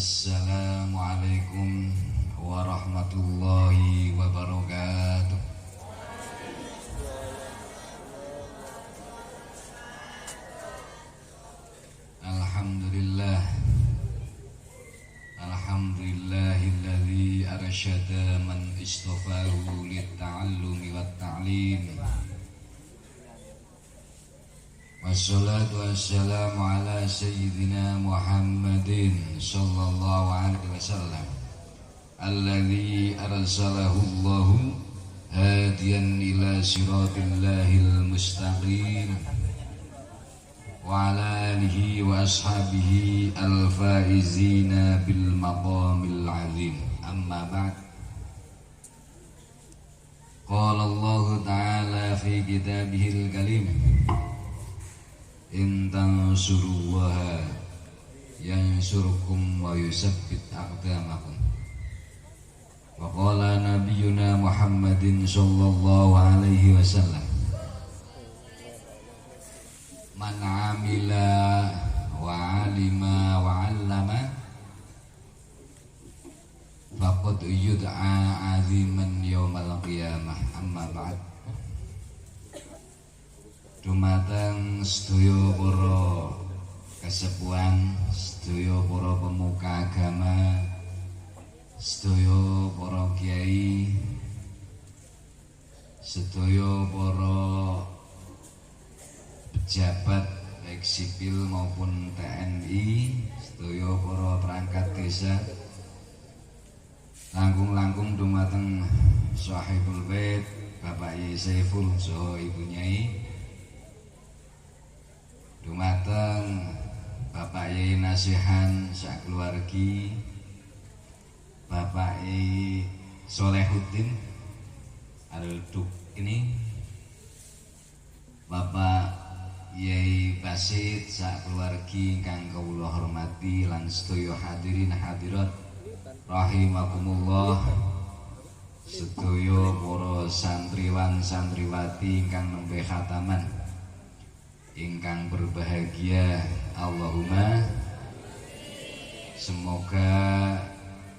Assalamualaikum warahmatullahi wabarakatuh. Alhamdulillah, alhamdulillahilladzi arsyada man istafahu lit-ta'allumi wat-ta'lim. Wassalatu wassalamu ala sayyidina Muhammadin sallallahu alaihi wasallam alladzi arsalahu Allahu hadiyan ila siratil mustaqim wa ala alihi wa ashabihi al-faizina bil maqamil azim. Amma ba'd. Qala Allah ta'ala fi kitabihil karim, in tansurullaha yansurkum wa yusabbit aqdamakum. Wa qala nabiyyuna Muhammadin sallallahu alaihi wasallam, man amila wa alima wa 'allama faqad yud'a aziman yaumal qiyamah. Amma ba'd. Dumateng sedaya para kasepuhan, sedaya para pemuka agama, sedaya para kiai, sedaya para pejabat baik sipil maupun TNI, sedaya para perangkat desa, langkung-langkung dumateng Sahibul Bait Bapak Yai Saiful saha Ibu Nyai, dumateng Bapak Yai Nasihan sakeluargi, Bapak Yai Solehuddin Al-Duk ini, Bapak Yai Basit sakeluargi ingkang kawula hormati lan sedaya hadirin hadirat rahimakumullah, sedaya para santriwan santriwati ingkang nembe khataman ingkang berbahagia. Allahumma, semoga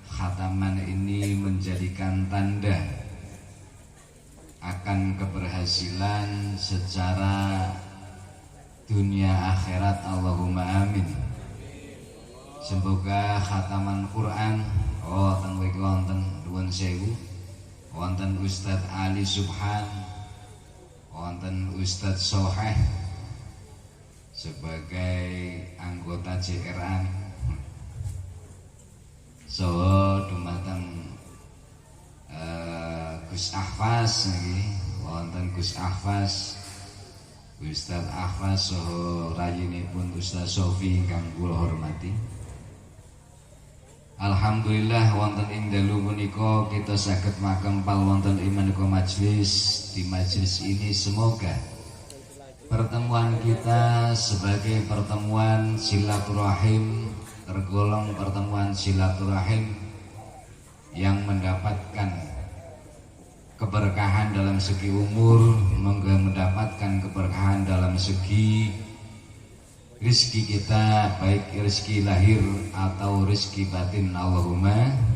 khataman ini menjadikan tanda akan keberhasilan secara dunia akhirat. Allahumma amin. Semoga khataman Quran wonten mriki wonten nuwun sewu, wonten Ustadz Ali Subhan, wonten Ustadz Soheh sebagai anggota JRA, so dumateng Gus Ahfaz niki, wonten Gus Ahfaz, Ustadz Ahfaz saha rayinipun Ustadz Sofi ingkang kula hormati. Alhamdulillah wonten ing dalu punika kita saged makempal wonten ing menika majelis. Di majelis ini semoga pertemuan kita sebagai pertemuan silaturahim tergolong pertemuan silaturahim yang mendapatkan keberkahan dalam segi umur, mendapatkan keberkahan dalam segi rezeki kita, baik rezeki lahir atau rezeki batin. Allahumma.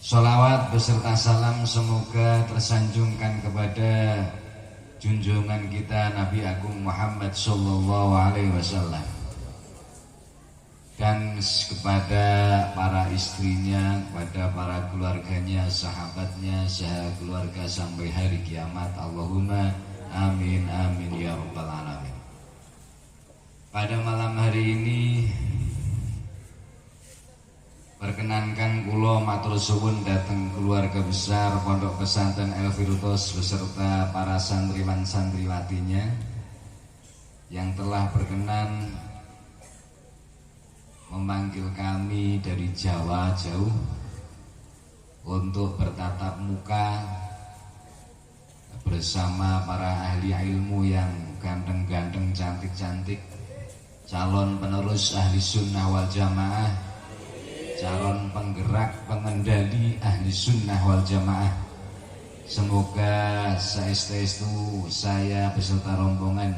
Sholawat beserta salam semoga tersanjungkan kepada junjungan kita Nabi Agung Muhammad Sallallahu Alaihi Wasallam, dan kepada para istrinya, kepada para keluarganya, sahabatnya, keluarga sampai hari kiamat. Allahumma amin amin ya rabbal alamin. Pada malam hari ini perkenankan kula matur suwun datang keluarga besar Pondok Pesantren El Firdaus beserta para santriwan santriwatinya yang telah berkenan memanggil kami dari Jawa jauh untuk bertatap muka bersama para ahli ilmu yang ganteng-ganteng, cantik-cantik, calon penerus ahli sunnah wal jamaah, calon penggerak pengendali ahli sunnah wal jamaah. Semoga saestu saya beserta rombongan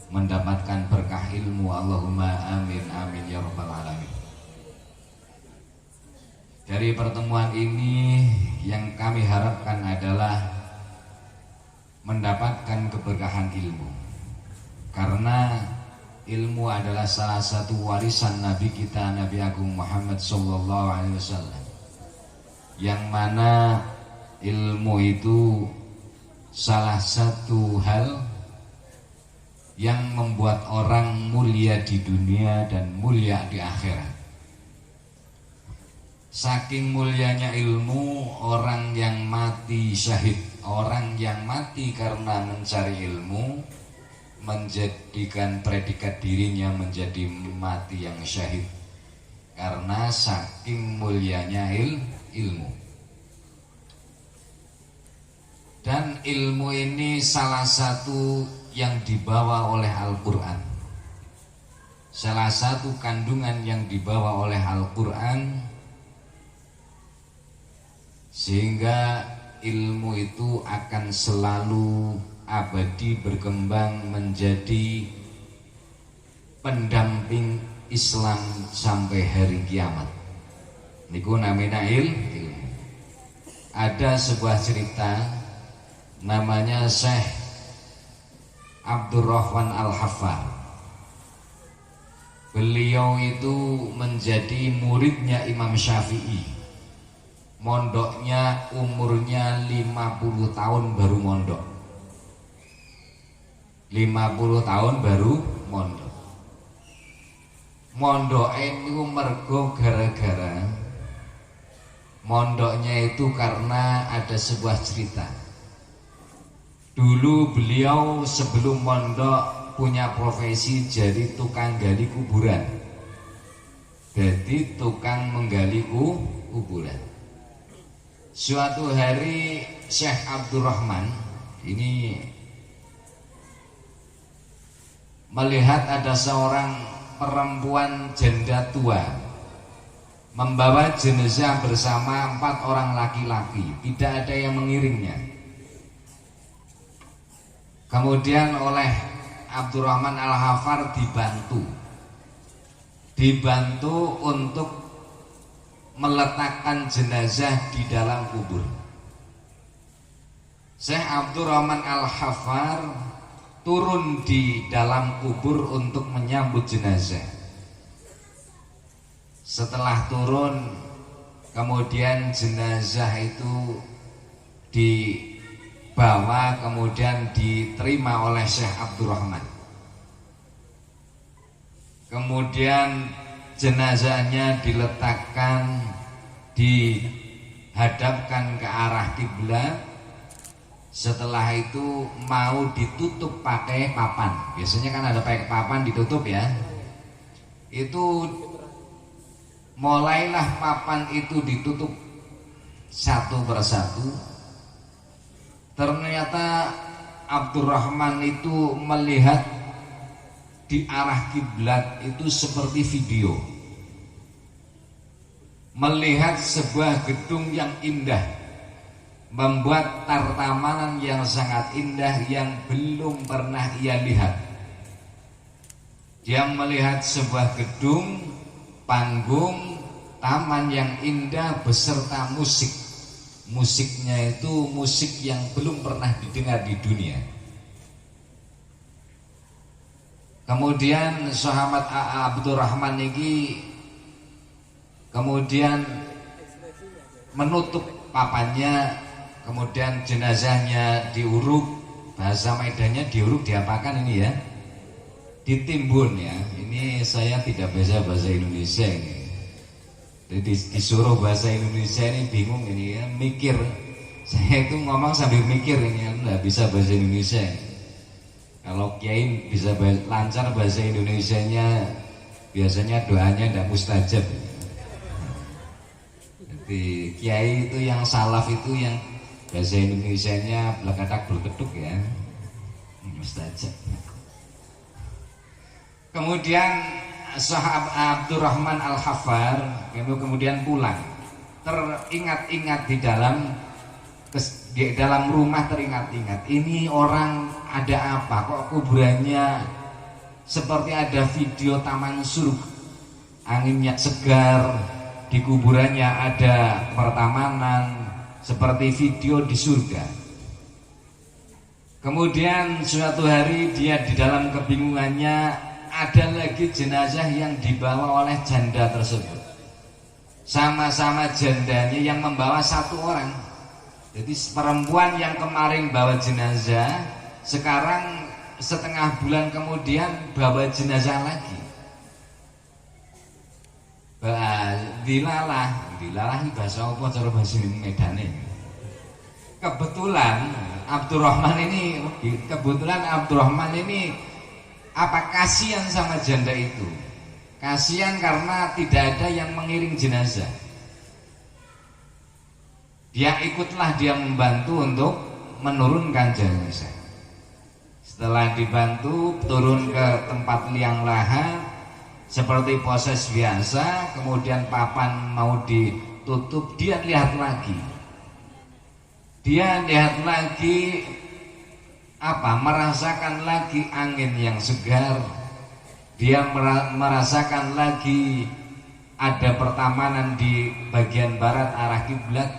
mendapatkan berkah ilmu. Allahumma amin amin ya rabbal alamin. Dari pertemuan ini yang kami harapkan adalah mendapatkan keberkahan ilmu, karena ilmu adalah salah satu warisan Nabi kita Nabi Agung Muhammad Sallallahu Alaihi Wasallam, yang mana ilmu itu salah satu hal yang membuat orang mulia di dunia dan mulia di akhirat. Saking mulianya ilmu, orang yang mati syahid, orang yang mati karena mencari ilmu, menjadikan predikat dirinya menjadi mati yang syahid, karena saking mulianya ilmu. Dan ilmu ini salah satu yang dibawa oleh Al-Quran, salah satu kandungan yang dibawa oleh Al-Quran, sehingga ilmu itu akan selalu abadi berkembang menjadi pendamping Islam sampai hari kiamat. Niku namanya ilmu. Ada sebuah cerita namanya Syekh Abdurrahman Al-Haffar. Beliau itu menjadi muridnya Imam Syafi'i. Mondoknya umurnya 50 tahun baru mondok. 50 tahun baru mondok. Mondok itu mergo gara-gara mondoknya itu karena ada sebuah cerita. Dulu beliau sebelum mondok punya profesi jadi tukang gali kuburan. Jadi tukang menggali kuburan. Suatu hari Syekh Abdurrahman ini melihat ada seorang perempuan janda tua membawa jenazah bersama 4 orang laki-laki, tidak ada yang mengiringnya. Kemudian oleh Abdurrahman Al-Haffar dibantu untuk meletakkan jenazah di dalam kubur. Syekh Abdurrahman Al-Haffar turun di dalam kubur untuk menyambut jenazah. Setelah turun, kemudian jenazah itu dibawa, kemudian diterima oleh Syekh Abdurrahman. Kemudian jenazahnya diletakkan, dihadapkan ke arah kiblat. Setelah itu mau ditutup pakai papan. Biasanya kan ada pakai papan ditutup ya. Itu mulailah papan itu ditutup satu persatu. Ternyata Abdurrahman itu melihat di arah kiblat itu seperti video, melihat sebuah gedung yang indah, membuat tartamanan yang sangat indah yang belum pernah ia lihat. Dia melihat sebuah gedung, panggung, taman yang indah beserta musik. Musiknya itu musik yang belum pernah didengar di dunia. Kemudian sahabat Abdurrahman ini kemudian menutup papannya, kemudian jenazahnya diuruk, bahasa Medannya diuruk diapakan ini ya? Ditimbun ya. Ini saya tidak bisa bahasa Indonesia ini. Jadi disuruh bahasa Indonesia ini bingung ini ya, mikir. Saya itu ngomong sambil mikir ini, nggak bisa bahasa Indonesia. Kalau kiai bisa lancar bahasa Indonesianya, biasanya doanya tidak mustajab. Jadi kiai itu yang salaf itu yang bahasa Indonesianya belakatak berkeduk ya, mustajab. Kemudian sahabat Abdurrahman Al-Hafar kemudian pulang, teringat-ingat di dalam rumah, teringat-ingat ini orang ada apa, kok kuburannya seperti ada video taman surga, anginnya segar, di kuburannya ada pertamanan seperti video di surga. Kemudian suatu hari dia di dalam kebingungannya, ada lagi jenazah yang dibawa oleh janda tersebut. Sama-sama jandanya yang membawa satu orang. Jadi perempuan yang kemarin bawa jenazah, sekarang setengah bulan kemudian bawa jenazah lagi. Dilalah bahasa apa cara bahasa Medane. Kebetulan Abdurrahman ini apa kasihan sama janda itu. Kasihan karena tidak ada yang mengiring jenazah. Dia membantu untuk menurunkan jenazah. Setelah dibantu turun ke tempat liang lahat seperti proses biasa, kemudian papan mau ditutup, dia lihat lagi merasakan lagi angin yang segar. Dia merasakan lagi ada pertamanan di bagian barat arah kiblat.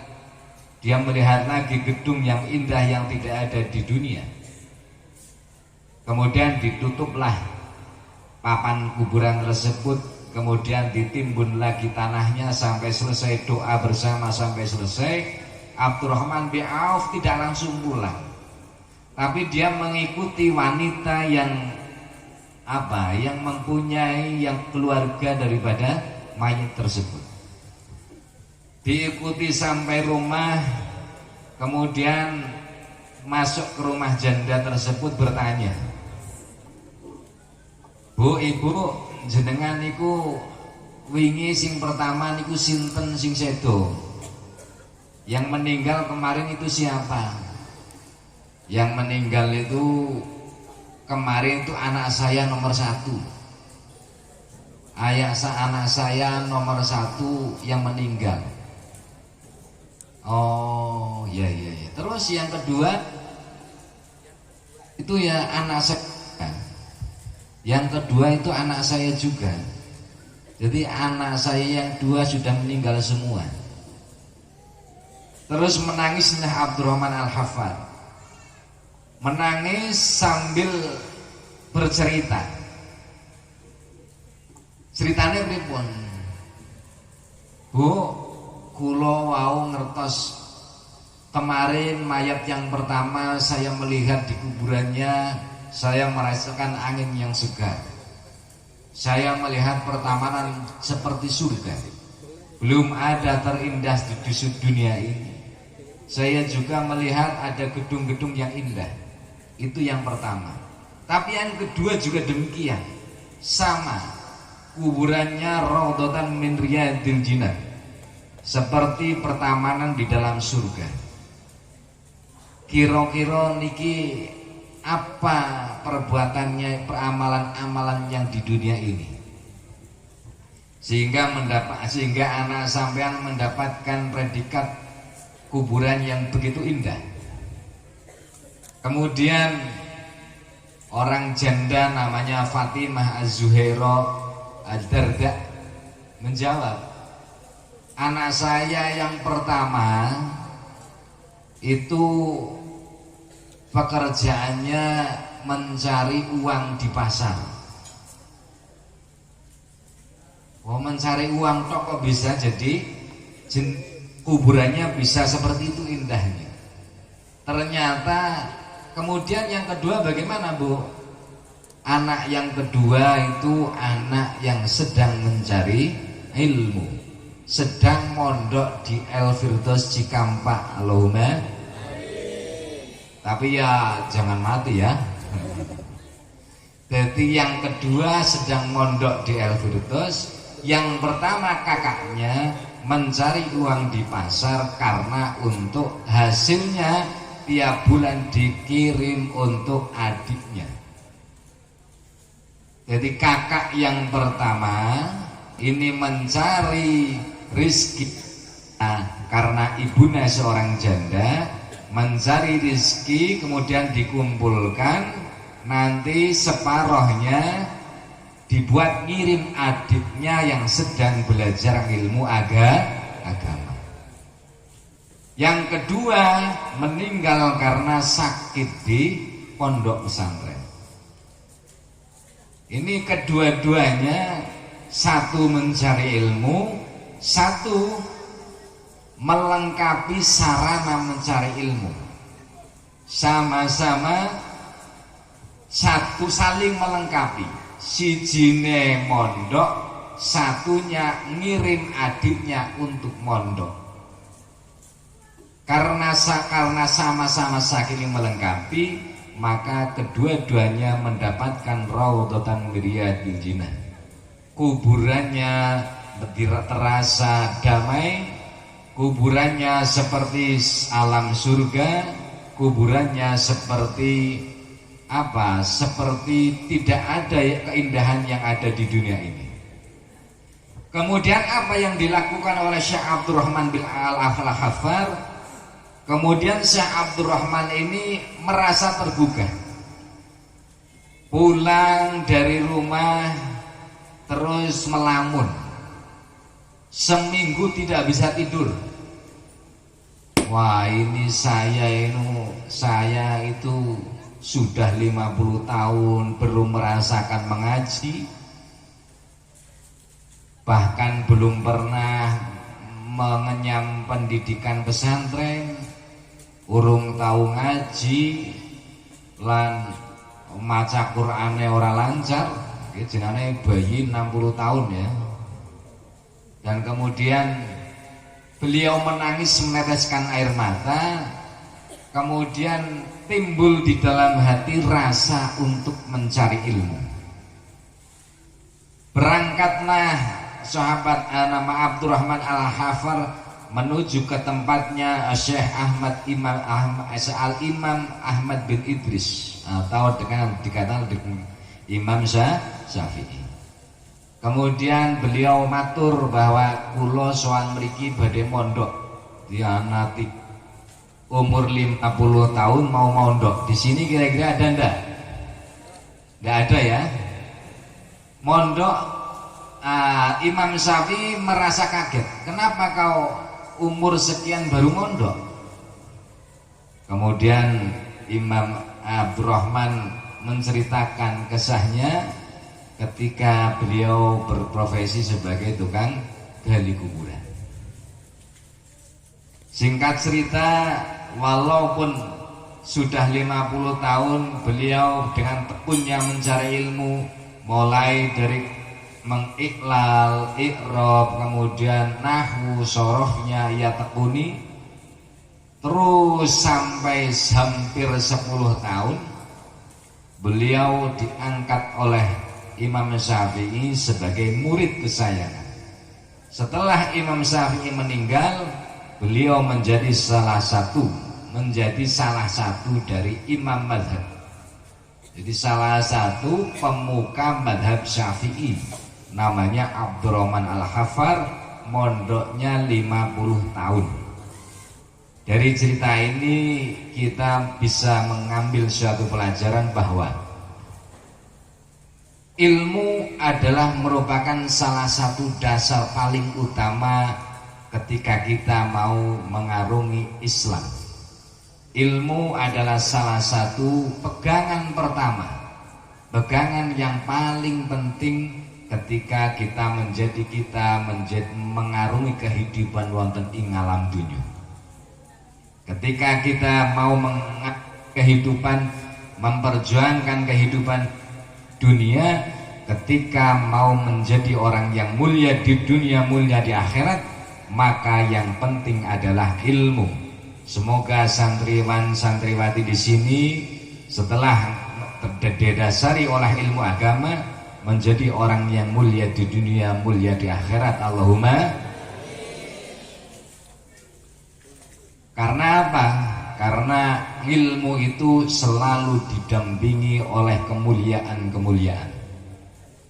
Dia melihat lagi gedung yang indah yang tidak ada di dunia. Kemudian ditutuplah papan kuburan tersebut, kemudian ditimbun lagi tanahnya sampai selesai, doa bersama sampai selesai. Abdurrahman bin Auf tidak langsung pulang, tapi dia mengikuti wanita yang mempunyai keluarga daripada mayit tersebut. Diikuti sampai rumah, kemudian masuk ke rumah janda tersebut, bertanya, "Bu, ibu, jenengan niku wingi sing pertama niku sinten sing sedo? Yang meninggal kemarin itu siapa?" Yang meninggal itu kemarin itu anak saya nomor 1. Anak saya nomor 1 yang meninggal. Oh iya. Terus yang kedua itu ya anak saya. Yang kedua itu anak saya juga. Jadi anak saya yang 2 sudah meninggal semua. Terus menangislah Abdurrahman Al-Hafar. Menangis sambil bercerita. Ceritanya pripun? "Bu, kula wau ngertos kemarin mayat yang pertama saya melihat di kuburannya, saya merasakan angin yang segar. Saya melihat pertamanan seperti surga. Belum ada terindah di dunia ini. Saya juga melihat ada gedung-gedung yang indah. Itu yang pertama. Tapi yang kedua juga demikian. Sama. Kuburannya raudhatan min riyadil jinnah. Seperti pertamanan di dalam surga. Kira-kira niki apa perbuatannya, peramalan-amalan yang di dunia ini, sehingga anak sampean mendapatkan predikat kuburan yang begitu indah." Kemudian orang janda namanya Fatimah Az-Zuhaira Ad-Darda menjawab, "Anak saya yang pertama itu pekerjaannya mencari uang di pasar. mencari uang tok kok bisa jadi kuburannya bisa seperti itu indahnya. Ternyata kemudian yang kedua bagaimana Bu? Anak yang kedua itu anak yang sedang mencari ilmu, sedang mondok di El Firdaus Cikampak, Allahumma. Tapi ya jangan mati ya. Jadi yang kedua sedang mondok di El Firdaus, yang pertama kakaknya mencari uang di pasar karena untuk hasilnya tiap bulan dikirim untuk adiknya. Jadi kakak yang pertama ini mencari rizki karena ibunya seorang janda, mencari rizki kemudian dikumpulkan, nanti separohnya dibuat ngirim adiknya yang sedang belajar ilmu agama. Yang kedua meninggal karena sakit di pondok pesantren. Ini kedua-duanya, satu mencari ilmu, satu melengkapi sarana mencari ilmu. Sama-sama satu saling melengkapi. Sijine mondok, satunya ngirim adiknya untuk mondok. Karena sama-sama saling melengkapi, maka kedua-duanya mendapatkan raudhatan riyadil jinan. Kuburannya terasa damai, kuburannya seperti alam surga, kuburannya seperti apa? Seperti tidak ada keindahan yang ada di dunia ini. Kemudian apa yang dilakukan oleh Syekh Abdurrahman bin Al-Hafar? Kemudian Syekh Abdurrahman ini merasa tergugah. Pulang dari rumah terus melamun. Seminggu tidak bisa tidur. Wah, ini saya itu sudah 50 tahun belum merasakan mengaji, bahkan belum pernah mengenyam pendidikan pesantren, urung tahu ngaji, lan maca Qur'ane ora lancar, jenenge bayi 60 tahun ya. Dan kemudian beliau menangis meneteskan air mata, kemudian timbul di dalam hati rasa untuk mencari ilmu. Berangkatlah sahabat nama Abdurrahman Al-Hafar menuju ke tempatnya Syekh Al-Imam Ahmad bin Idris, atau dikatakan Imam Syafi'i. Kemudian beliau matur bahwa kula sowan mriki badhe mondok dianati umur 50 tahun mau mondok. Di sini kira-kira ada ndak? Ndak ada ya. Mondok. Imam Syafi'i merasa kaget. Kenapa kau umur sekian baru mondok? Kemudian Imam Abdurrahman menceritakan kisahnya ketika beliau berprofesi sebagai tukang gali kuburan. Singkat cerita, walaupun sudah 50 tahun beliau dengan tekunnya mencari ilmu, mulai dari mengiklal, i'rab, kemudian nahwu, sorohnya ia tekuni, terus sampai hampir 10 tahun beliau diangkat oleh Imam Syafi'i sebagai murid kesayangan. Setelah Imam Syafi'i meninggal, beliau menjadi salah satu dari imam madhab. Jadi salah satu pemuka madhab Syafi'i, namanya Abdurrahman Al-Hafar, mondoknya 50 tahun. Dari cerita ini kita bisa mengambil suatu pelajaran bahwa ilmu adalah merupakan salah satu dasar paling utama ketika kita mau mengarungi Islam. Ilmu adalah salah satu pegangan pertama, pegangan yang paling penting ketika kita menjadi mengarungi kehidupan wonten ing alam dunia. Ketika kita mau kehidupan, memperjuangkan kehidupan dunia, ketika mau menjadi orang yang mulia di dunia, mulia di akhirat, maka yang penting adalah ilmu. Semoga santriwan santriwati di sini setelah terdasari oleh ilmu agama menjadi orang yang mulia di dunia, mulia di akhirat. Allahumma. Karena apa? Karena ilmu itu selalu didampingi oleh kemuliaan-kemuliaan.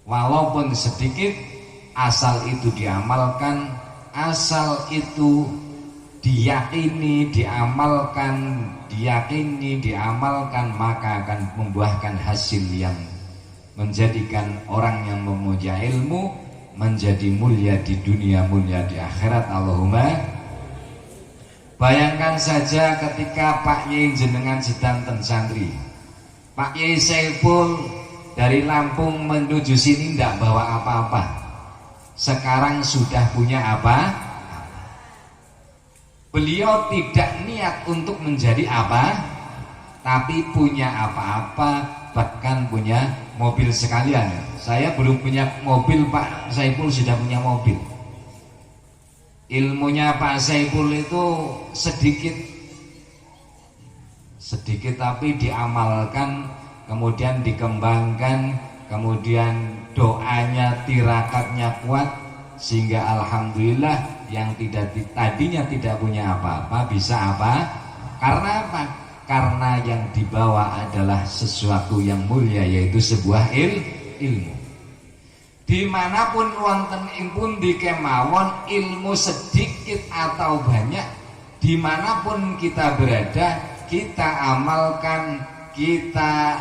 Walaupun sedikit, asal itu diamalkan, asal itu diyakini, diamalkan, maka akan membuahkan hasil yang menjadikan orang yang memuja ilmu menjadi mulia di dunia, mulia di akhirat. Allahumma. Bayangkan saja ketika Pak Yai jenengan sedanten santri, Pak Yai Saiful dari Lampung menuju sini tidak bawa apa-apa, sekarang sudah punya apa? Beliau tidak niat untuk menjadi apa, tapi punya apa-apa, bahkan punya mobil sekalian. Saya belum punya mobil, Pak Saiful sudah punya mobil. Ilmunya Pak Saiful itu sedikit tapi diamalkan, kemudian dikembangkan, kemudian doanya, tirakatnya kuat, sehingga alhamdulillah yang tadinya tidak punya apa-apa bisa apa? Karena apa? Karena yang dibawa adalah sesuatu yang mulia, yaitu sebuah ilmu. Dimanapun wonten ing pundi kemawon, ilmu sedikit atau banyak, dimanapun kita berada, kita amalkan, kita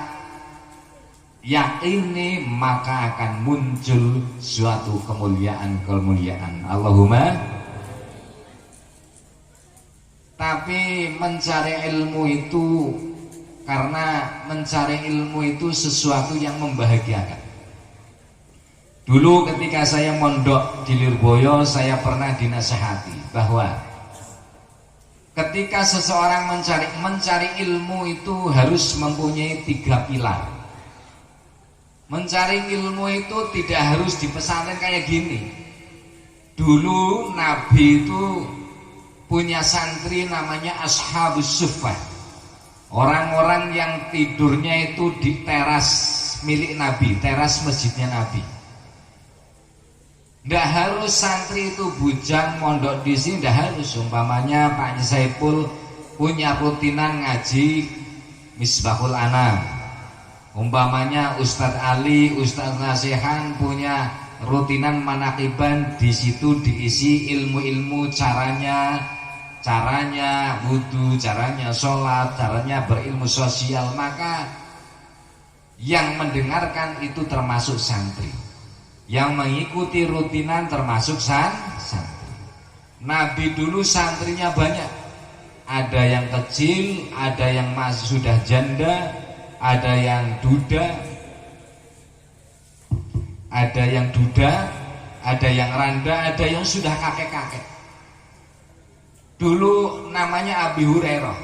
yakini, maka akan muncul suatu kemuliaan. Allahumma. Tapi mencari ilmu itu, karena mencari ilmu itu sesuatu yang membahagiakan. Dulu ketika saya mondok di Lirboyo, saya pernah dinasehati bahwa ketika seseorang mencari ilmu itu harus mempunyai 3 pilar. Mencari ilmu itu tidak harus di pesantren kayak gini. Dulu Nabi itu punya santri namanya Ashabus Suffah. Orang-orang yang tidurnya itu di teras milik Nabi, teras masjidnya Nabi. Tidak harus santri itu bujang mondok di sini, tidak harus. Umpamanya Pak Saiful punya rutinan ngaji Misbahul Anam. Umpamanya Ustadz Ali, Ustadz Nasihan punya rutinan manakiban, di situ diisi ilmu-ilmu caranya wudhu, caranya sholat, caranya berilmu sosial. Maka yang mendengarkan itu termasuk santri, yang mengikuti rutinan termasuk santri. Nabi dulu santrinya banyak, ada yang kecil, ada yang masih sudah janda, ada yang duda, ada yang randa, ada yang sudah kakek-kakek. Dulu namanya Abi Hurairah.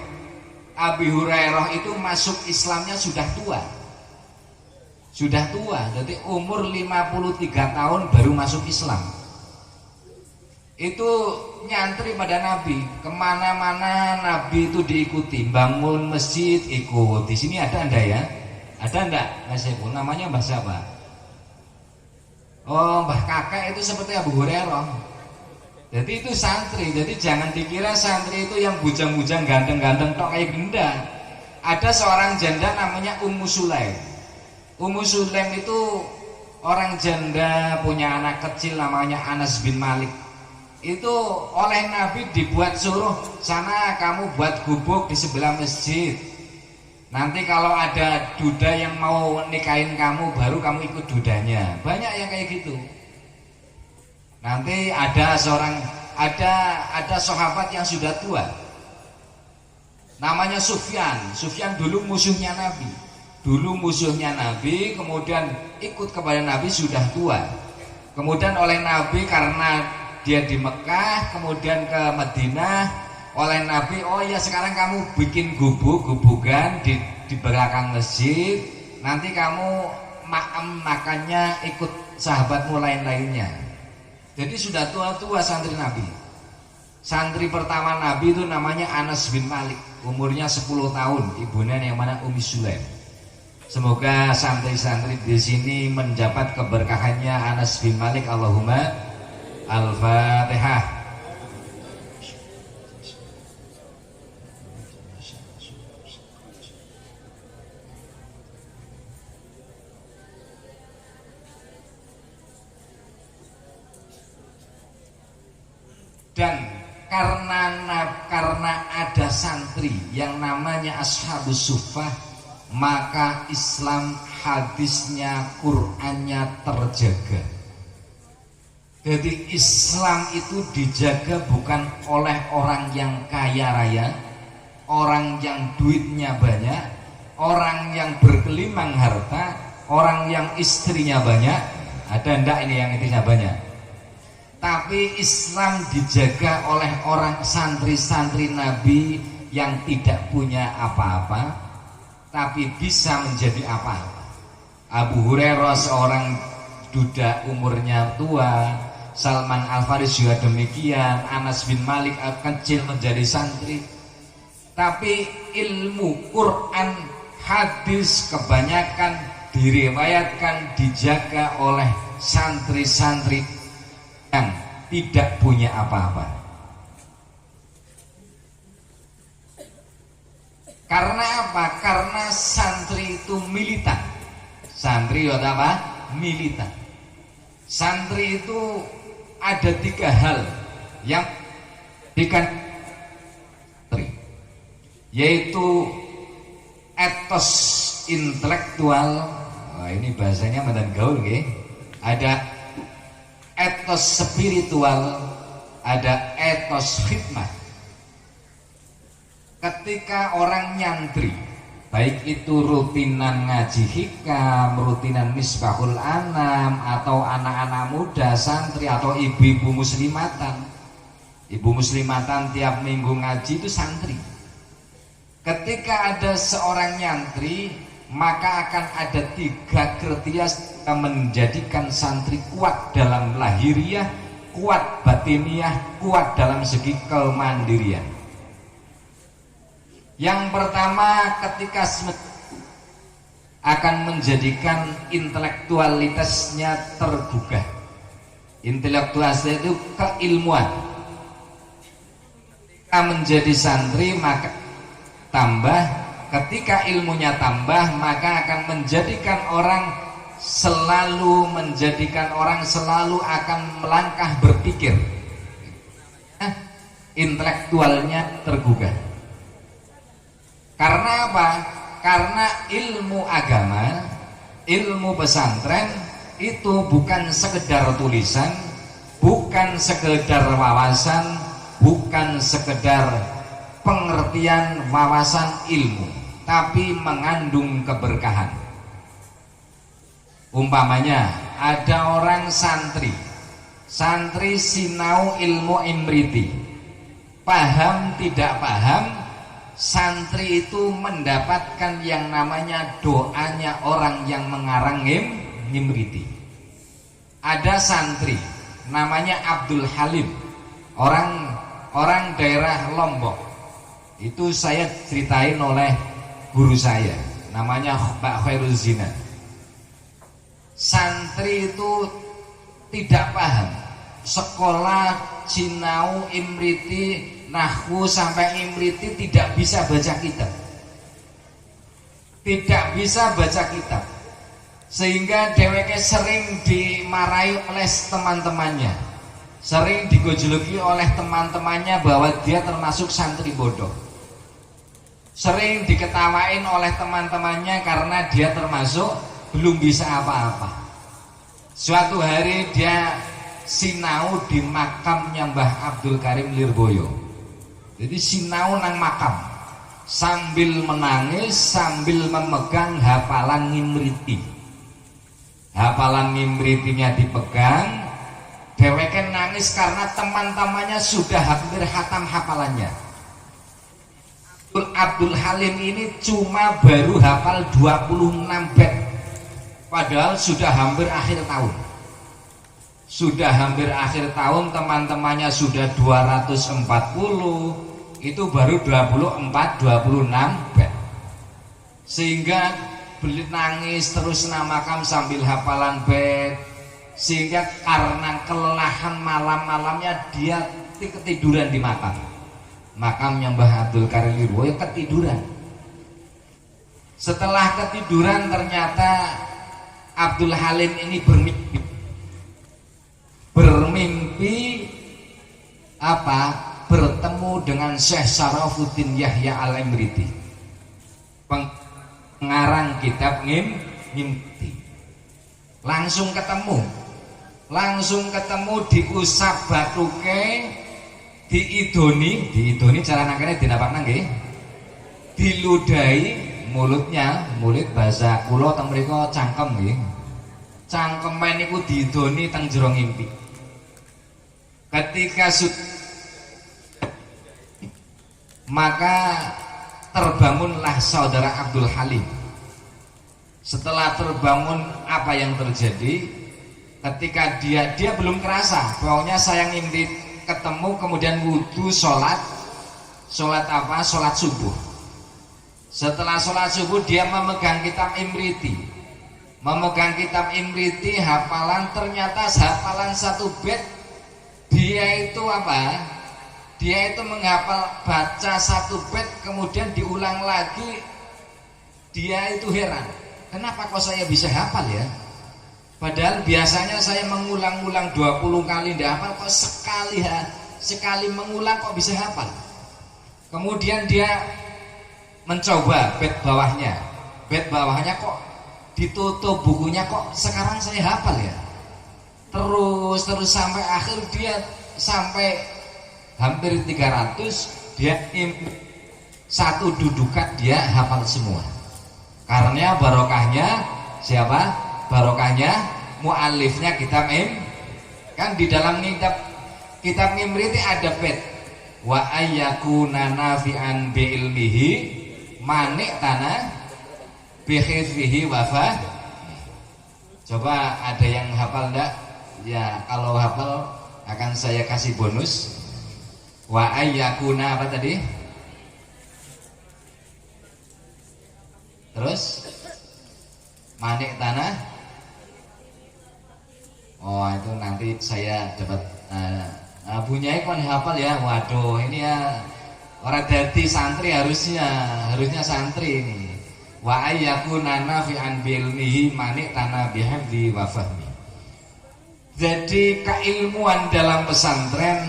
Abi Hurairah itu masuk Islamnya sudah tua, jadi umur 53 tahun baru masuk Islam. Itu nyantri pada Nabi, kemana-mana Nabi itu diikuti, bangun masjid ikut. Di sini ada anda ya? Ada enggak? Mas Saiful, namanya Mbah siapa? Oh, Mbah Kakek itu seperti Abu Hurairah. Jadi itu santri. Jadi jangan dikira santri itu yang bujang-bujang ganteng-ganteng tok kayak benda. Ada seorang janda namanya Ummu Sulaim. Ummu Sulaim itu orang janda, punya anak kecil namanya Anas bin Malik. Itu oleh Nabi dibuat suruh, sana kamu buat gubuk di sebelah masjid. Nanti kalau ada duda yang mau nikahin kamu, baru kamu ikut dudanya. Banyak yang kayak gitu. Nanti ada sahabat yang sudah tua, namanya Sufyan. Sufyan dulu musuhnya Nabi. Kemudian ikut kepada Nabi, sudah tua. Kemudian oleh Nabi karena dia di Mekah, kemudian ke Madinah, oleh Nabi, oh ya sekarang kamu bikin gubugan di belakang masjid, nanti kamu makannya ikut sahabatmu lain-lainnya. Jadi sudah tua-tua santri Nabi. Santri pertama Nabi itu namanya Anas bin Malik, umurnya 10 tahun, ibunya yang mana Umi Sulaim. Semoga santri-santri di sini mendapat keberkahannya Anas bin Malik. Allahumma Al-Fatihah. Dan karena ada santri yang namanya Ashabus Suffah, maka Islam, hadisnya, Qur'annya terjaga. Jadi Islam itu dijaga bukan oleh orang yang kaya raya, orang yang duitnya banyak, orang yang berkelimang harta, orang yang istrinya banyak. Ada ndak ini yang istrinya banyak? Tapi Islam dijaga oleh orang santri-santri Nabi yang tidak punya apa-apa, tapi bisa menjadi apa-apa. Abu Hurairah seorang duda umurnya tua, Salman Al-Farisi juga demikian, Anas bin Malik kecil menjadi santri. Tapi ilmu Quran, hadis kebanyakan diriwayatkan dijaga oleh santri-santri yang tidak punya apa-apa. Karena apa? Karena santri itu militan. Santri itu apa? Militan. Santri itu ada 3 hal yang yaitu etos intelektual. Ini bahasanya mantan gaul nggih. Ada etos spiritual, ada etos khidmat. Ketika orang nyantri, baik itu rutinan ngaji hikam, rutinan misbahul anam, atau anak-anak muda santri, atau ibu-ibu muslimatan. Ibu muslimatan tiap minggu ngaji itu santri. Ketika ada seorang nyantri, maka akan ada 3 kriteria yang menjadikan santri kuat dalam lahiriah, kuat batiniah, kuat dalam segi kemandirian. Yang pertama, ketika akan menjadikan intelektualitasnya tergugah. Intelektualitas itu keilmuan. Ketika menjadi santri maka tambah, ketika ilmunya tambah maka akan menjadikan orang selalu akan melangkah berpikir. Intelektualnya tergugah. Karena apa? Karena ilmu agama, ilmu pesantren itu bukan sekedar tulisan, bukan sekedar wawasan, bukan sekedar pengertian wawasan ilmu, tapi mengandung keberkahan. Umpamanya ada orang santri sinau ilmu imriti, paham tidak paham, santri itu mendapatkan yang namanya doanya orang yang mengarang imriti. Ada santri namanya Abdul Halim, orang daerah Lombok. Itu saya ceritain oleh guru saya, namanya Pak Khairul Zina. Santri itu tidak paham, sekolah sinau imriti, nahwu sampai imriti tidak bisa baca kitab, sehingga dheweke sering dimarahi oleh teman-temannya, sering digojoloki oleh teman-temannya bahwa dia termasuk santri bodoh, sering diketawain oleh teman-temannya karena dia termasuk belum bisa apa-apa. Suatu hari dia sinau di makamnya Mbah Abdul Karim Lirboyo. Jadi sinau nang makam sambil menangis, sambil memegang hafalan ngimriti. Hafalan ngimritinya dipegang, Dheweke nangis karena teman-temannya sudah hampir hatam hafalannya. Abdul Halim ini cuma baru hafal 26 bait, padahal sudah hampir akhir tahun. Sudah hampir akhir tahun, teman-temannya sudah 240, itu baru 26 bait. Sehingga beliau nangis terus namakan sambil hafalan bait, sehingga karena kelelahan malam-malamnya dia ketiduran di makamnya Mbah Abdul Karim Lirboyo, ketiduran. Setelah ketiduran ternyata Abdul Halim ini bermimpi apa? Bertemu dengan Syekh Sarafuddin Yahya Al-Imriti, pengarang kitab Ngimti. Langsung diusap batuke, diidoni cara nangkene dinapakna nggih, diludahi mulutnya, mulut bahasa kula teng mriku cangkem nggih. Cangkeme niku diidoni teng jero ngimpi. Ketika maka terbangunlah saudara Abdul Halim. Setelah terbangun, apa yang terjadi? Ketika dia belum kerasa, pokoknya saya ngimpi ketemu, kemudian wudhu, sholat apa? Sholat subuh. Setelah sholat subuh dia memegang kitab Imriti, hafalan, ternyata hafalan satu bait. Dia itu apa? Dia itu menghafal, baca satu bait kemudian diulang lagi. Dia itu heran, kenapa kok saya bisa hafal ya? Padahal biasanya saya mengulang-ulang 20 kali tidak hafal, kok sekali mengulang kok bisa hafal. Kemudian dia mencoba bait bawahnya kok ditutup bukunya, kok sekarang saya hafal ya. Terus sampai akhir dia sampai hampir 300, dia satu dudukan dia hafal semua. Karena barokahnya siapa? Barokahnya muallifnya kitab kan di dalam kitab Imriti ada bait wa ayyakuna nafi'an bi ilmihi manik tanah bi khifrihi wafa. Coba ada yang hafal enggak? Ya, kalau hafal akan saya kasih bonus. Wa ayyakuna apa tadi? Terus manik tanah. Oh, itu nanti saya dapat punya kon hafal ya. Waduh, ini ya orang dadi santri harusnya santri ini. Wa ayyakuna nafi'an bi ilmihi manik tanah bihafzi wa fahmi. Jadi keilmuan dalam pesantren,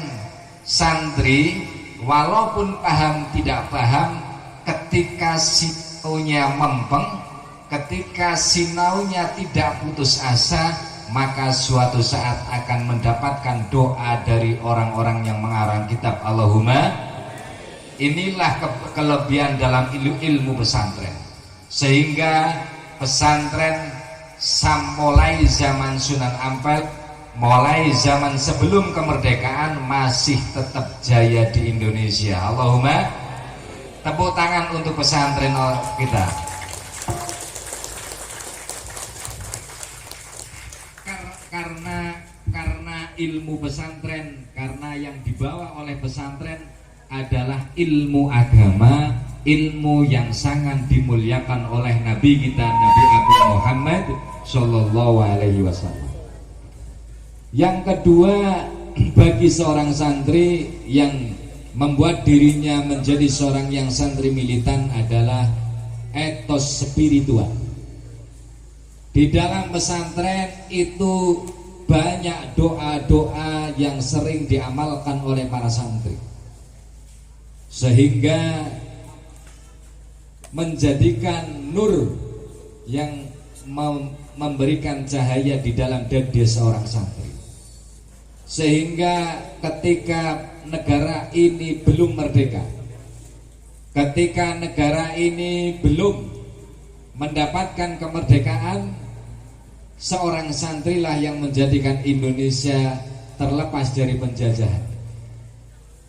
santri walaupun paham tidak paham, ketika sinaunya mempeng, ketika sinaunya tidak putus asa, maka suatu saat akan mendapatkan doa dari orang-orang yang mengarang kitab. Allahumma. Inilah kelebihan dalam ilmu pesantren, sehingga pesantren mulai zaman Sunan Ampel, mulai zaman sebelum kemerdekaan masih tetap jaya di Indonesia. Allahumma. Tepuk tangan untuk pesantren kita. Karena ilmu pesantren, karena yang dibawa oleh pesantren adalah ilmu agama, ilmu yang sangat dimuliakan oleh Nabi kita, Nabi Agung Muhammad Sallallahu Alaihi Wasallam. Yang kedua, bagi seorang santri yang membuat dirinya menjadi seorang yang santri militan adalah etos spiritual. Di dalam pesantren itu banyak doa-doa yang sering diamalkan oleh para santri, sehingga menjadikan nur yang memberikan cahaya di dalam dada seorang santri. Sehingga ketika negara ini belum merdeka, ketika negara ini belum mendapatkan kemerdekaan, seorang santrilah yang menjadikan Indonesia terlepas dari penjajahan.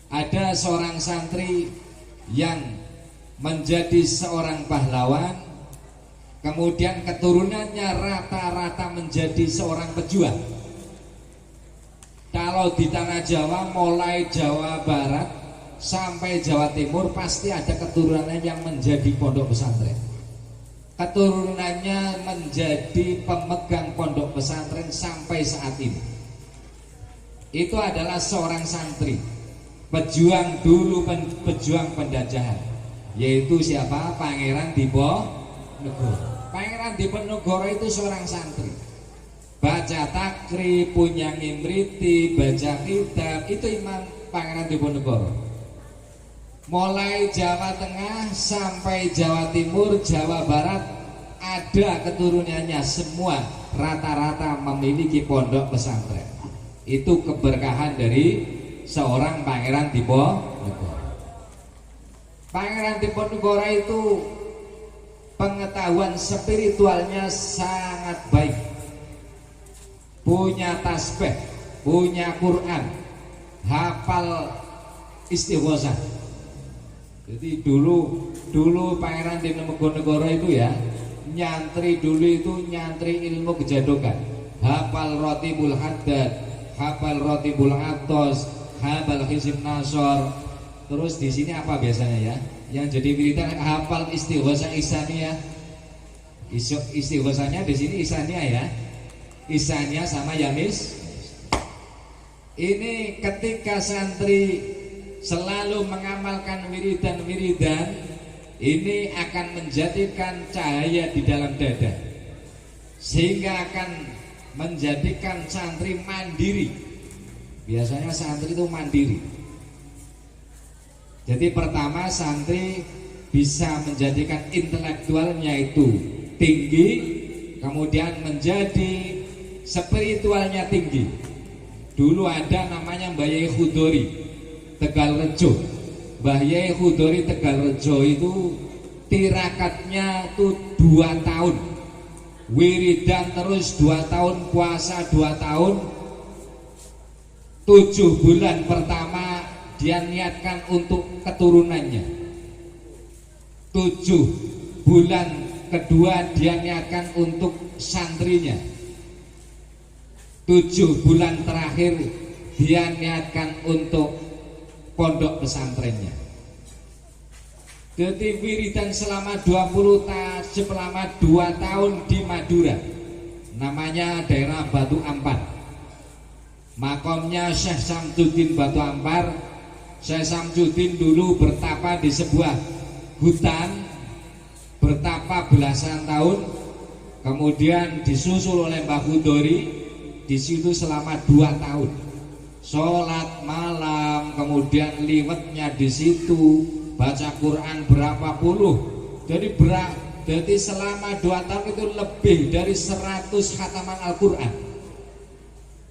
Ada seorang santri yang menjadi seorang pahlawan, kemudian keturunannya rata-rata menjadi seorang pejuang. Kalau di tanah Jawa, mulai Jawa Barat sampai Jawa Timur, pasti ada keturunannya yang menjadi pondok pesantren. Keturunannya menjadi pemegang pondok pesantren sampai saat ini. Itu adalah seorang santri, pejuang dulu, pejuang penjajahan, yaitu siapa? Pangeran Diponegoro. Pangeran Diponegoro itu seorang santri, baca takrib, punya ngimriti, baca kitab, itu Imam Pangeran Diponegoro. Mulai Jawa Tengah sampai Jawa Timur, Jawa Barat, ada keturunannya semua rata-rata memiliki pondok pesantren. Itu keberkahan dari seorang Pangeran Diponegoro. Pangeran Diponegoro itu pengetahuan spiritualnya sangat baik, punya tasbih, punya Quran, hafal istighosah. Jadi dulu Pangeran Diponegoro itu ya, nyantri dulu itu nyantri ilmu kejadokan, hafal Rotibul Haddad, hafal Rotibul Atos, hafal Hizib Nasor. Terus di sini apa biasanya ya? Yang jadi wiridan hafal istighosah Isaniyah. Istighosahnya di sini Isaniyah ya. Isaniyah sama Yamis. Ini ketika santri selalu mengamalkan wiridan-wiridan, ini akan menjadikan cahaya di dalam dada, sehingga akan menjadikan santri mandiri. Biasanya santri itu mandiri. Jadi pertama, santri bisa menjadikan intelektualnya itu tinggi, kemudian menjadi spiritualnya tinggi. Dulu ada namanya Mbah Yai Khudori Tegalrejo. Mbah Yai Khudori Tegalrejo itu tirakatnya itu 2 tahun, wiridan terus 2 tahun, puasa 2 tahun. 7 bulan pertama dia niatkan untuk keturunannya. 7 bulan kedua dia niatkan untuk santrinya. 7 bulan terakhir dia niatkan untuk pondok pesantrennya. Jadi wiridan selama 2 tahun di Madura, namanya daerah Batu Ampar. Makomnya Syekh Samsudin Batu Ampar. Syekh Samsudin dulu bertapa di sebuah hutan, bertapa belasan tahun, kemudian disusul oleh Mbah Khudori di situ selama 2 tahun. Sholat malam, kemudian liwetnya di situ, baca Quran berapa puluh. Jadi selama 2 tahun itu lebih dari 100 khataman Al-Quran.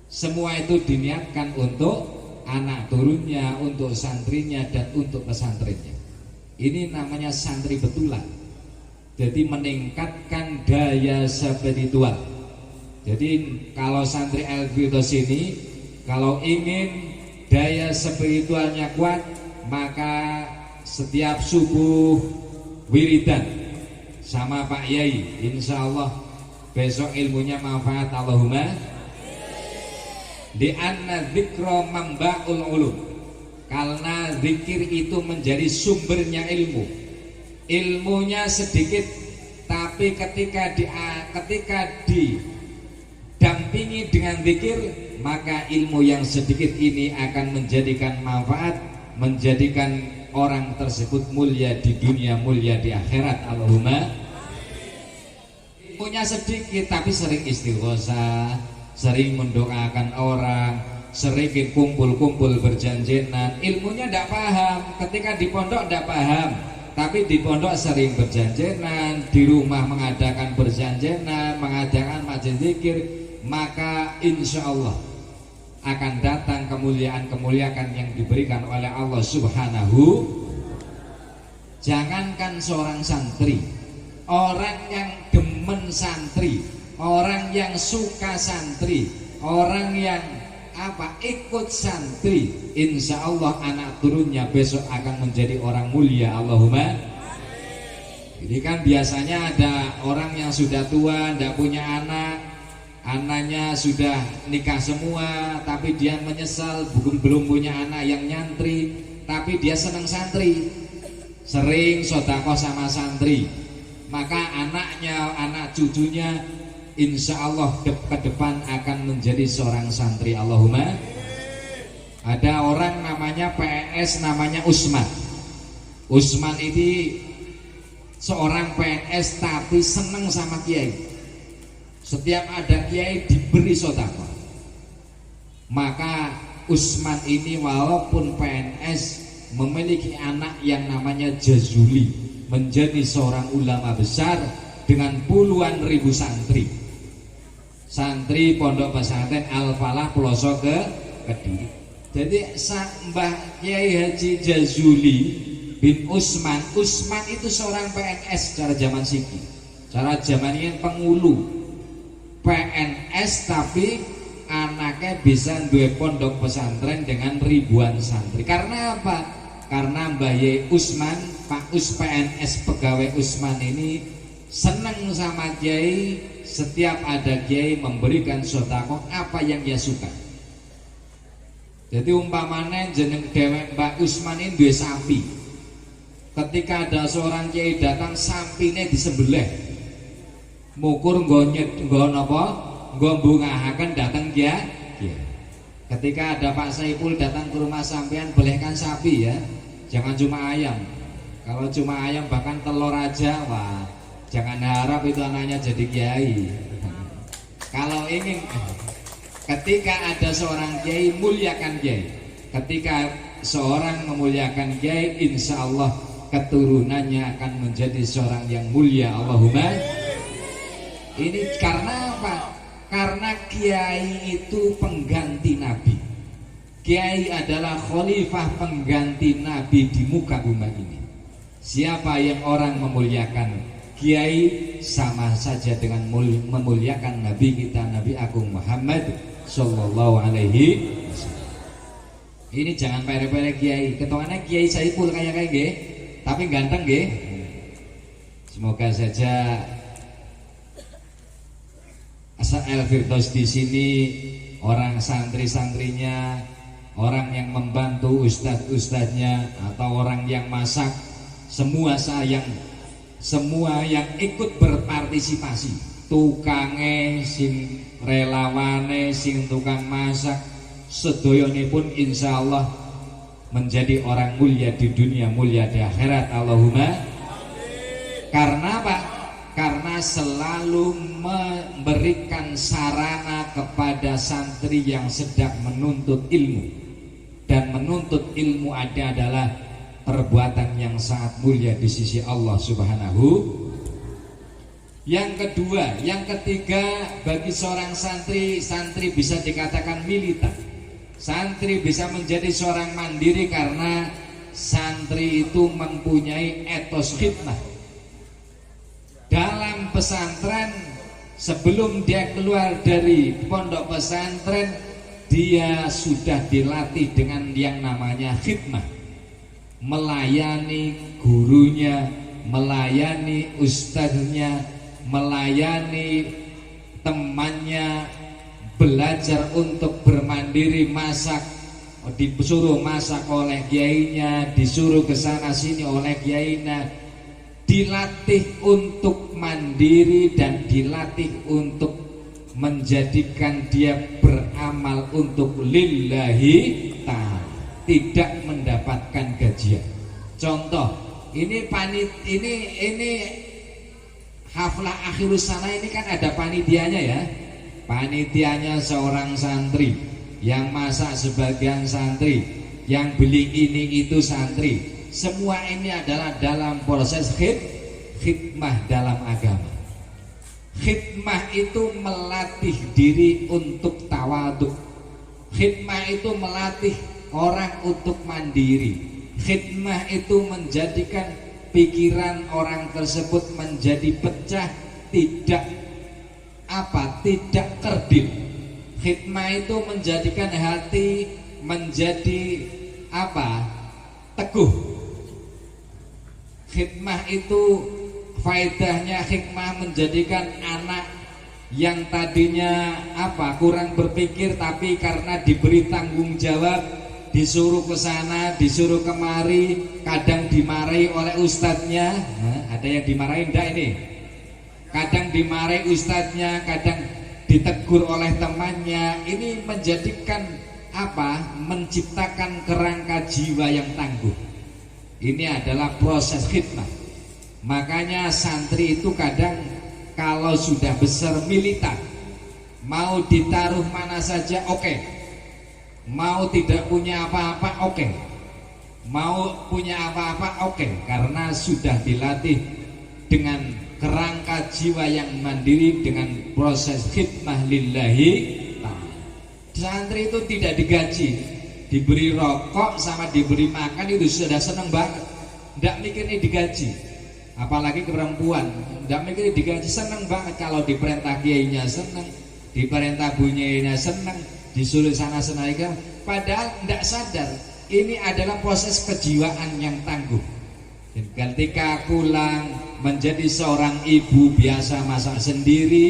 Semua itu diniatkan untuk anak turunnya, untuk santrinya, dan untuk pesantrennya. Ini namanya santri betulan. Jadi meningkatkan daya spiritual. Jadi kalau santri Al-Firdaus ini, kalau ingin daya spiritualnya kuat, maka setiap subuh wiridan sama Pak Yai, insya Allah besok ilmunya manfaat. Allahumma di anna dzikra mamba'ul ulum, karena zikir itu menjadi sumbernya ilmu. Ilmunya sedikit, tapi ketika didampingi dengan zikir, maka ilmu yang sedikit ini akan menjadikan manfaat, menjadikan orang tersebut mulia di dunia, mulia di akhirat. Allahumma. Ilmunya sedikit tapi sering istighosah, sering mendoakan orang, sering kumpul-kumpul berjanjenan. Ilmunya tidak paham, ketika di pondok tidak paham, tapi di pondok sering berjanjenan, di rumah mengadakan berjanjenan, mengadakan majelis zikir, maka insya Allah akan datang kemuliaan-kemuliaan yang diberikan oleh Allah Subhanahu. Jangankan seorang santri, orang yang demen santri, orang yang suka santri, orang yang apa ikut santri, insya Allah anak turunnya besok akan menjadi orang mulia. Allahumma. Ini kan biasanya ada orang yang sudah tua, tidak punya anak, anaknya sudah nikah semua, tapi dia menyesal belum punya anak yang nyantri, tapi dia senang santri, sering sedekah sama santri, maka anaknya, anak cucunya insya Allah ke depan akan menjadi seorang santri. Allahumma. Ada orang namanya PNS, namanya Usman. Usman ini seorang PNS tapi senang sama kiai. Setiap ada kiai diberi sedekah. Maka Usman ini walaupun PNS memiliki anak yang namanya Jazuli, menjadi seorang ulama besar dengan puluhan ribu santri. Santri Pondok Pesantren Al-Falah Pelosok Kediri. Jadi Mbah Kiai Haji Jazuli bin Usman itu seorang PNS cara zaman siki. Cara zaman ini pengulu PNS tapi anaknya bisa duwe pondok pesantren dengan ribuan santri. Karena apa? Karena Mbah Yai Usman, Pak Us PNS pegawai Usman ini senang sama kiai. Setiap ada kiai memberikan sedekah apa yang dia suka. Jadi umpamanya jeneng dewek Mbak Usman ini duwe sapi. Ketika ada seorang kiai datang, sampine disembelih. Mukur nggo napa? Nggo bungahaken datang kiai. Ketika ada Pak Saipul datang ke rumah sampean, bolehkan sapi ya. Jangan cuma ayam. Kalau cuma ayam bahkan telur aja, wah, jangan harap itu anaknya jadi kiai. Kalau ingin, ketika ada seorang kiai, muliakan kiai. Ketika seorang memuliakan kiai, insya Allah keturunannya akan menjadi seorang yang mulia. Allahumma. Ini karena apa? Karena kiai itu pengganti nabi. Kiai adalah khalifah pengganti nabi di muka bumi ini. Siapa yang orang memuliakan kiai sama saja dengan memuliakan Nabi kita, Nabi Agung Muhammad Sallallahu Alaihi Wasallam. Ini jangan pere-pere kiai. Ketuanya Kiai Saipul kayak nggih, tapi ganteng nggih. Semoga saja Asa El Firdaus di sini orang santri-santrinya, orang yang membantu ustadz-ustadznya atau orang yang masak, semua yang ikut berpartisipasi, tukange, sing relawane, sing tukang masak, sedoyonipun insya Allah menjadi orang mulia di dunia, mulia di akhirat. Allahumma. Karena apa? Karena selalu memberikan sarana kepada santri yang sedang menuntut ilmu, dan menuntut ilmu adalah perbuatan yang sangat mulia di sisi Allah Subhanahu. Yang kedua, yang ketiga, bagi seorang santri bisa dikatakan militan. Santri bisa menjadi seorang mandiri karena santri itu mempunyai etos khidmah. Dalam pesantren, sebelum dia keluar dari pondok pesantren, dia sudah dilatih dengan yang namanya khidmah. Melayani gurunya, melayani ustadznya, melayani temannya, belajar untuk bermandiri masak, disuruh masak oleh kiainya, disuruh ke sana sini oleh kiainya, dilatih untuk mandiri dan dilatih untuk menjadikan dia beramal untuk lillahi ta'ala, tidak mendapatkan gajian. Contoh, ini haflah akhirus sana ini kan ada panitianya ya. Panitianya seorang santri, yang masak sebagian santri, yang beli ini itu santri. Semua ini adalah dalam proses khidmah dalam agama. Khidmah itu melatih diri untuk tawadhu. Khidmah itu melatih orang untuk mandiri. Khidmah itu menjadikan pikiran orang tersebut menjadi pecah, tidak kerdil. Hikmah itu menjadikan hati menjadi apa? Teguh. Hikmah itu faedahnya, hikmah menjadikan anak yang tadinya apa? Kurang berpikir, tapi karena diberi tanggung jawab, disuruh ke sana, disuruh kemari, kadang dimarahi oleh ustadznya. Ada yang dimarahi enggak ini? Kadang dimarahi ustadznya, kadang ditegur oleh temannya. Ini menjadikan apa? Menciptakan kerangka jiwa yang tangguh. Ini adalah proses khidmah. Makanya santri itu kadang kalau sudah besar militan, mau ditaruh mana saja oke. Mau tidak punya apa-apa oke. Mau punya apa-apa oke. Karena sudah dilatih dengan kerangka jiwa yang mandiri, dengan proses khidmah lillahi ta'ala. Santri itu tidak digaji, diberi rokok sama diberi makan itu sudah seneng banget. Tidak mikirnya digaji. Apalagi perempuan, tidak mikirnya digaji, seneng banget. Kalau diperintah kiainya seneng, diperintah bunyinya seneng, disuruh sana senaikan. Padahal tidak sadar ini adalah proses kejiwaan yang tangguh. Dan ketika pulang menjadi seorang ibu biasa masak sendiri,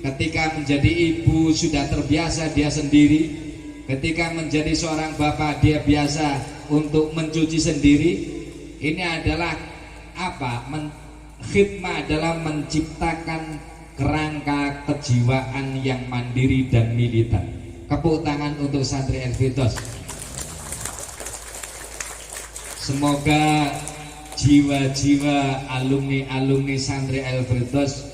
ketika menjadi ibu sudah terbiasa dia sendiri, ketika menjadi seorang bapak dia biasa untuk mencuci sendiri. Ini adalah apa? Khidmah adalah menciptakan kerangka kejiwaan yang mandiri dan militan. Tepuk tangan untuk santri El-Firdaus. Semoga jiwa-jiwa alumni-alumni santri El-Firdaus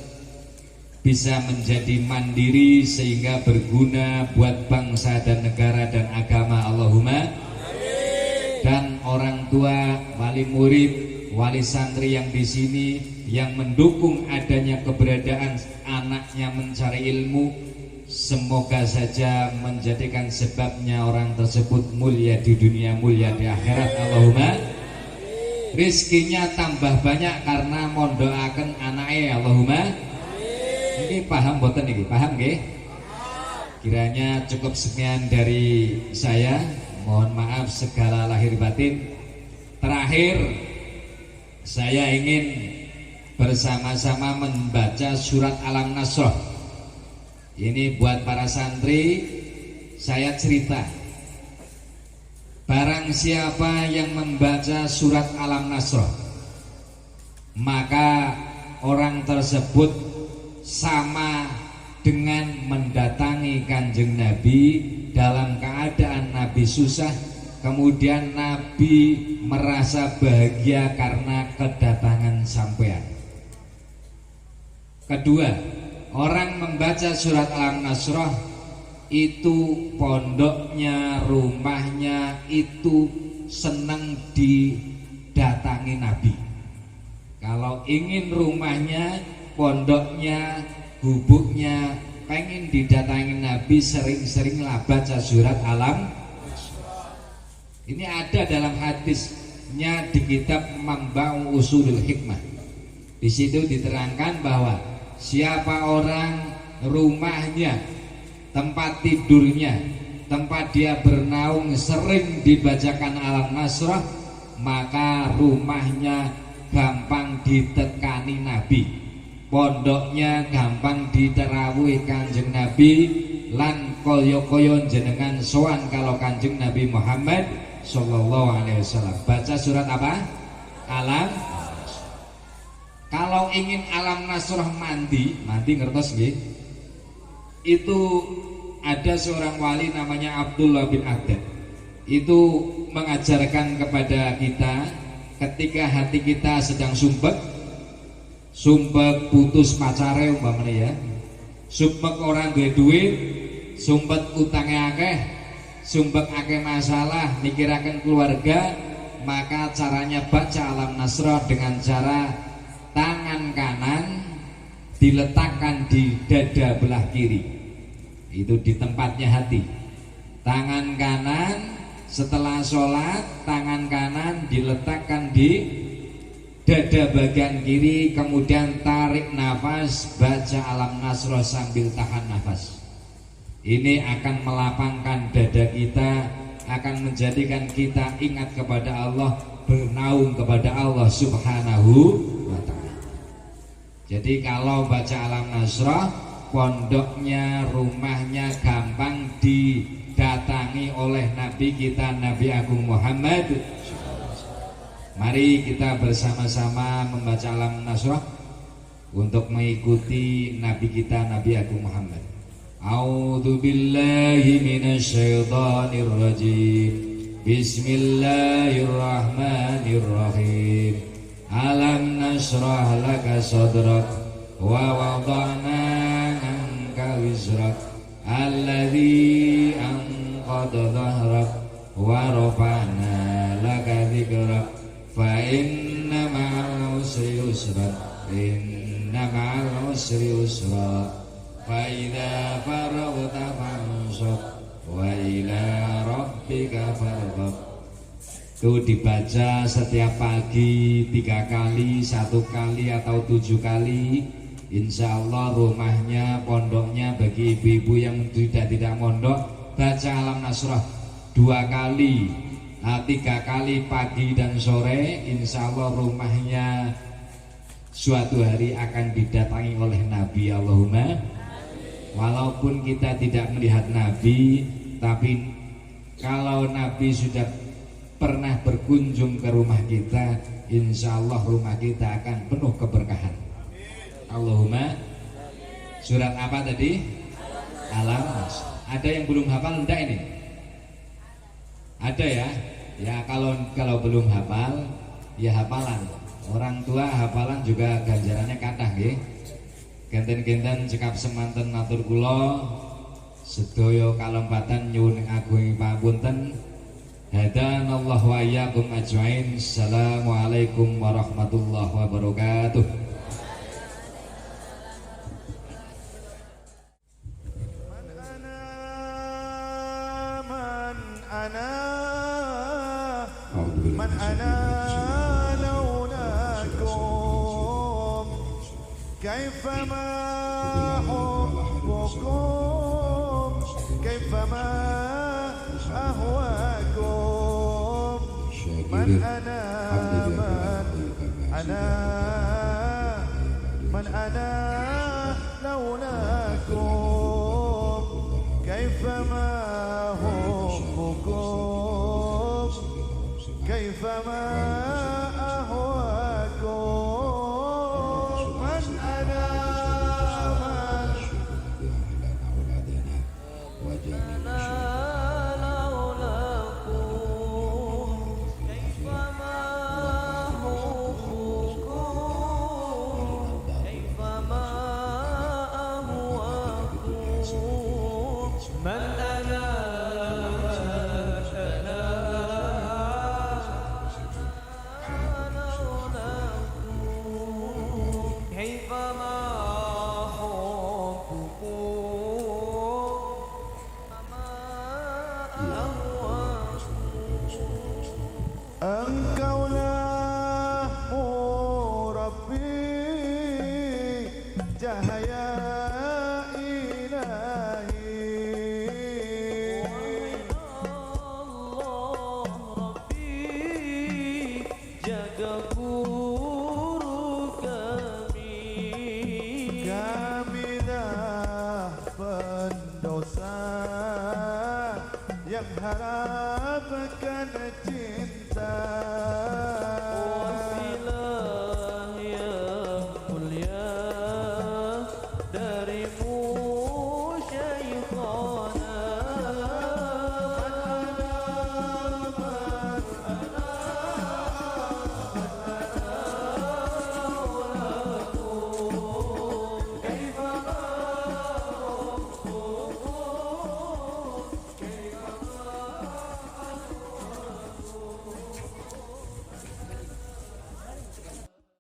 bisa menjadi mandiri sehingga berguna buat bangsa dan negara dan agama. Allahumma. Dan orang tua, wali murid, wali santri yang di sini yang mendukung adanya keberadaan anaknya mencari ilmu, semoga saja menjadikan sebabnya orang tersebut mulia di dunia, mulia di akhirat. Allahumma. Rizkinya tambah banyak karena mondoaken anaknya. Allahumma. Ini paham boten ini? Paham nggih? Kiranya cukup sekian dari saya. Mohon maaf segala lahir batin. Terakhir, saya ingin bersama-sama membaca surat Al-Nasr. Ini buat para santri, saya cerita. Barang siapa yang membaca surat Al-Nasr, maka orang tersebut sama dengan mendatangi Kanjeng Nabi dalam keadaan Nabi susah, kemudian Nabi merasa bahagia karena kedatangan sampean. Kedua, orang membaca surat Al-Nasr itu pondoknya, rumahnya itu senang didatangi Nabi. Kalau ingin rumahnya, pondoknya, gubuknya pengen didatangi Nabi, sering-seringlah baca surat Al-Nasr. Ini ada dalam hadisnya di kitab Mamba'u Usulul Hikmah. Di situ diterangkan bahwa siapa orang rumahnya, tempat tidurnya, tempat dia bernaung sering dibacakan Al-Nasr, maka rumahnya gampang ditekani Nabi, pondoknya gampang diterawih Kanjeng Nabi, lan koyo-koyo jenengan sowan kalau Kanjeng Nabi Muhammad sallallahu alaihi wasallam. Baca surat apa? Al-Nasr. Kalau ingin Al-Nasr mandi ngertos nggih? Itu ada seorang wali namanya Abdullah bin Adad. Itu mengajarkan kepada kita ketika hati kita sedang sumpek putus pacare umpamane ya, sumpek orang duwe duit, sumpek utangnya akeh, sumpek akeh masalah, mikiraken keluarga, maka caranya baca Al-Nasr dengan cara tangan kanan diletakkan di dada belah kiri, itu di tempatnya hati. Tangan kanan setelah sholat, tangan kanan diletakkan di dada bagian kiri, kemudian tarik nafas, baca Al-Nasr sambil tahan nafas. Ini akan melapangkan dada kita, akan menjadikan kita ingat kepada Allah, bernaung kepada Allah Subhanahu wa ta'ala. Jadi kalau baca Alam Nasrah, pondoknya, rumahnya gampang didatangi oleh Nabi kita, Nabi Agung Muhammad. Mari kita bersama-sama membaca Alam Nasrah untuk mengikuti Nabi kita, Nabi Agung Muhammad. A'udzu billahi minasyaitonir rajim. Bismillahirrahmanirrahim. Alam nashrah laka sadrak wa wada'na anka wizrak alladzi anqadha dhahrak wa rafa'na laka dzikrak fa inna ma'al usri yusra inna ma'al usri yusra fa idza faraghta fansab wa ila rabbika farghab. Itu dibaca setiap pagi 3 kali, 1 kali atau 7 kali. Insya Allah rumahnya, pondoknya bagi ibu-ibu yang sudah tidak mondok, baca Alam Nasrah 2 kali, 3 kali pagi dan sore. Insya Allah rumahnya suatu hari akan didatangi oleh Nabi. Allahumma. Walaupun kita tidak melihat Nabi, tapi kalau Nabi sudah pernah berkunjung ke rumah kita, insya Allah rumah kita akan penuh keberkahan. Allahumma. Surat apa tadi? Alam Nasrah. Ada yang belum hafal enggak ini? Ada ya? Ya kalau belum hafal, ya hafalan. Orang tua hafalan juga ganjarannya kathah nggih. Genten-genten cekap semanten matur kula sedaya kalempatan nyuwun agung pamunten. Hadanallah wa iyyakum ajmain. Assalamualaikum warahmatullahi wabarakatuh. من أنا لولاكم كيفما حبكم كيفما أهواكم من أنا من أنا لولاكم كيفما حبكم كيفما أهواكم من أنا Engkaulah Murabbi cahaya ilahi Allah Rabbi jaga guru kami dah pendosa yang harapkan cinta